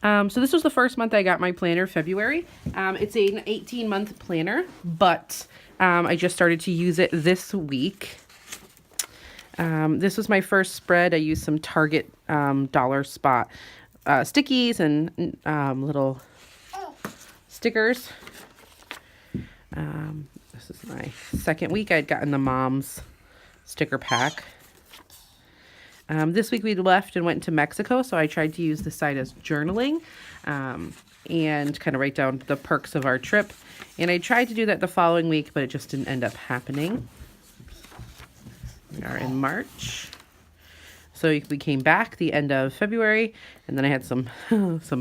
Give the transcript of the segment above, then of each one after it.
So this was the first month I got my planner, February. It's an 18-month planner, but I just started to use it this week. This was my first spread. I used some Target dollar spot stickies and little stickers. This is my second week. I'd gotten the mom's sticker pack. This week we left and went to Mexico, so I tried to use this side as journaling and kind of write down the perks of our trip. And I tried to do that the following week, but it just didn't end up happening. We are in March. So we came back the end of February, and then I had some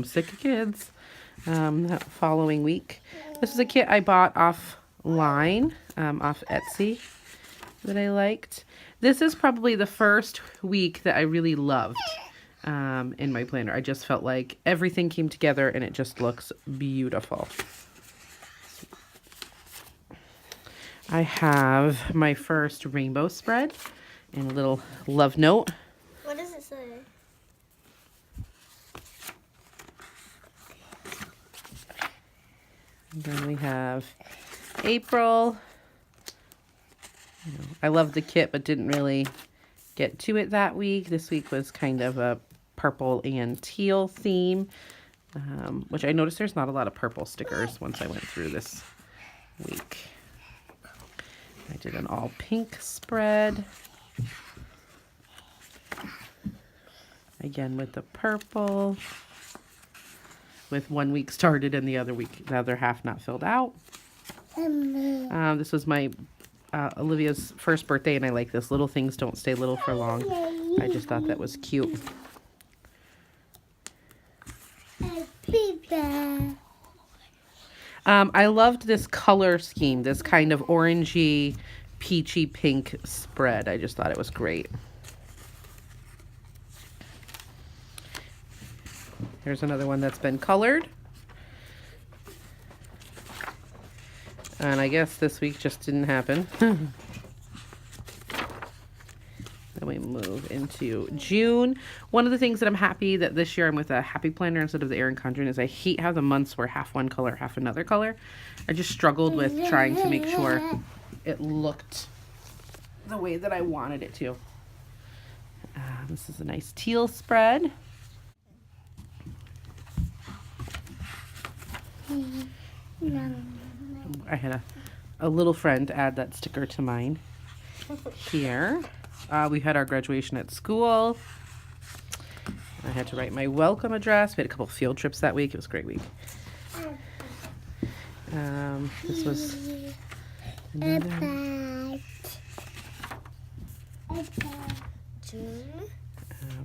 sick kids that following week. This is a kit I bought offline, off Etsy, that I liked. This is probably the first week that I really loved in my planner. I just felt like everything came together and it just looks beautiful. I have my first rainbow spread and a little love note. What does it say? And then we have April. I loved the kit, but didn't really get to it that week. This week was kind of a purple and teal theme, which I noticed there's not a lot of purple stickers once I went through this week. I did an all pink spread. Again with the purple. With 1 week started and the other half not filled out. This was my Olivia's first birthday, and I like this. Little things don't stay little for long. I just thought that was cute. I loved this color scheme, this kind of orangey, peachy pink spread. I just thought it was great. Here's another one that's been colored. And I guess this week just didn't happen. Then we move into June. One of the things that I'm happy that this year I'm with a happy planner instead of the Erin Condren is I hate how the months were half one color, half another color. I just struggled with trying to make sure it looked the way that I wanted it to. This is a nice teal spread. I had a little friend add that sticker to mine. Here, we had our graduation at school. I had to write my welcome address. We had a couple field trips that week. It was a great week. This was another...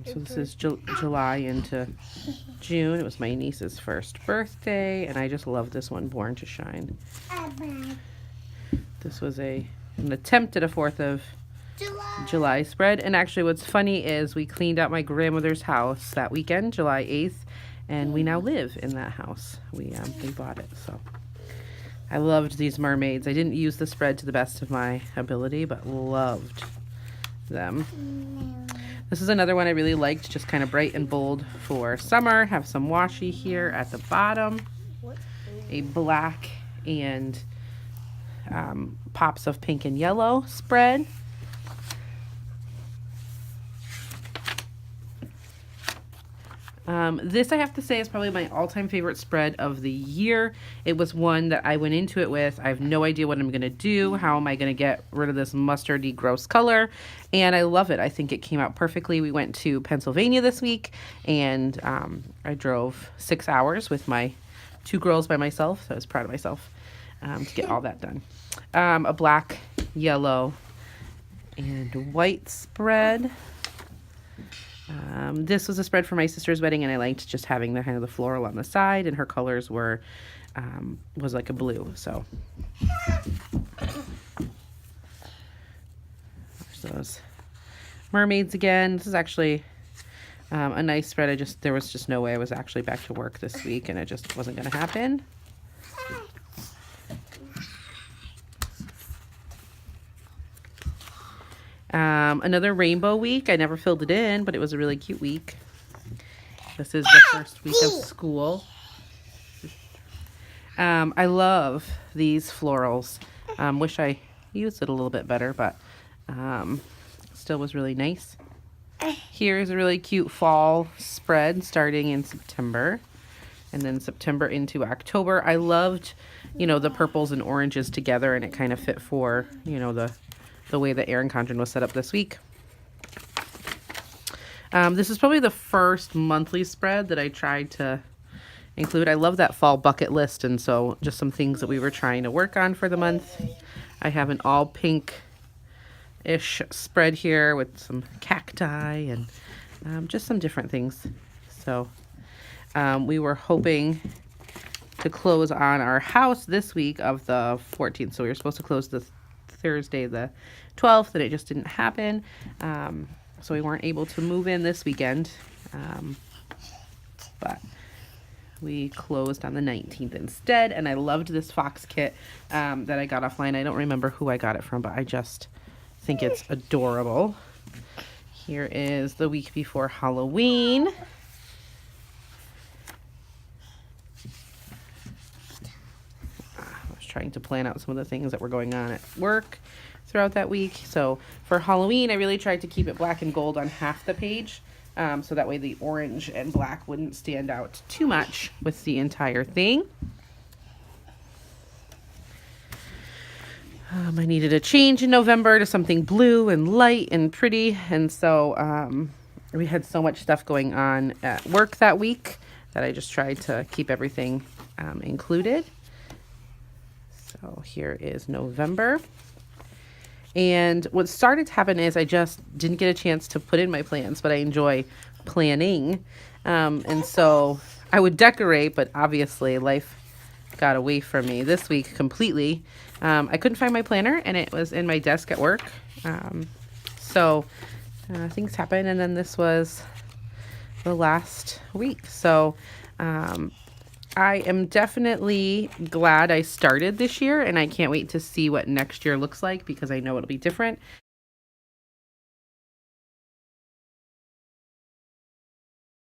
so this is July into June. It was my niece's first birthday, and I just love this one, Born to Shine. This was an attempt at a 4th of July spread, and actually what's funny is we cleaned out my grandmother's house that weekend, July 8th, and we now live in that house. We bought it, so I loved these mermaids. I didn't use the spread to the best of my ability, but loved them. This is another one I really liked, just kind of bright and bold for summer. Have some washi here at the bottom. A black and pops of pink and yellow spread. This, I have to say, is probably my all-time favorite spread of the year. It was one that I went into it with, I have no idea what I'm going to do. How am I going to get rid of this mustardy, gross color? And I love it. I think it came out perfectly. We went to Pennsylvania this week, and I drove 6 hours with my 2 girls by myself, so I was proud of myself to get all that done. A black, yellow, and white spread. This was a spread for my sister's wedding, and I liked just having the kind of the floral on the side, and her colors were was like a blue. So there's those mermaids again. This is actually a nice spread. There was just no way I was actually back to work this week, and it just wasn't going to happen. Another rainbow week. I never filled it in, but it was a really cute week. This is the first week of school. I love these florals. Wish I used it a little bit better, but still was really nice. Here's a really cute fall spread starting in September. And then September into October. I loved, the purples and oranges together, and it kind of fit for, the way that Erin Condren was set up this week. This is probably the first monthly spread that I tried to include. I love that fall bucket list, and so just some things that we were trying to work on for the month. I have an all pink-ish spread here with some cacti and just some different things. So we were hoping to close on our house this week of the 14th. So we were supposed to close this Thursday the 12th, and it just didn't happen. So we weren't able to move in this weekend. But we closed on the 19th instead, and I loved this fox kit that I got offline. I don't remember who I got it from, but I just think it's adorable. Here is the week before Halloween. Trying to plan out some of the things that were going on at work throughout that week. So for Halloween, I really tried to keep it black and gold on half the page. So that way the orange and black wouldn't stand out too much with the entire thing. I needed a change in November to something blue and light and pretty. And so we had so much stuff going on at work that week that I just tried to keep everything included. So here is November. And what started to happen is I just didn't get a chance to put in my plans, but I enjoy planning. And so I would decorate, but obviously life got away from me this week completely. I couldn't find my planner, and it was in my desk at work. So things happened, and then this was the last week. So I am definitely glad I started this year, and I can't wait to see what next year looks like because I know it'll be different.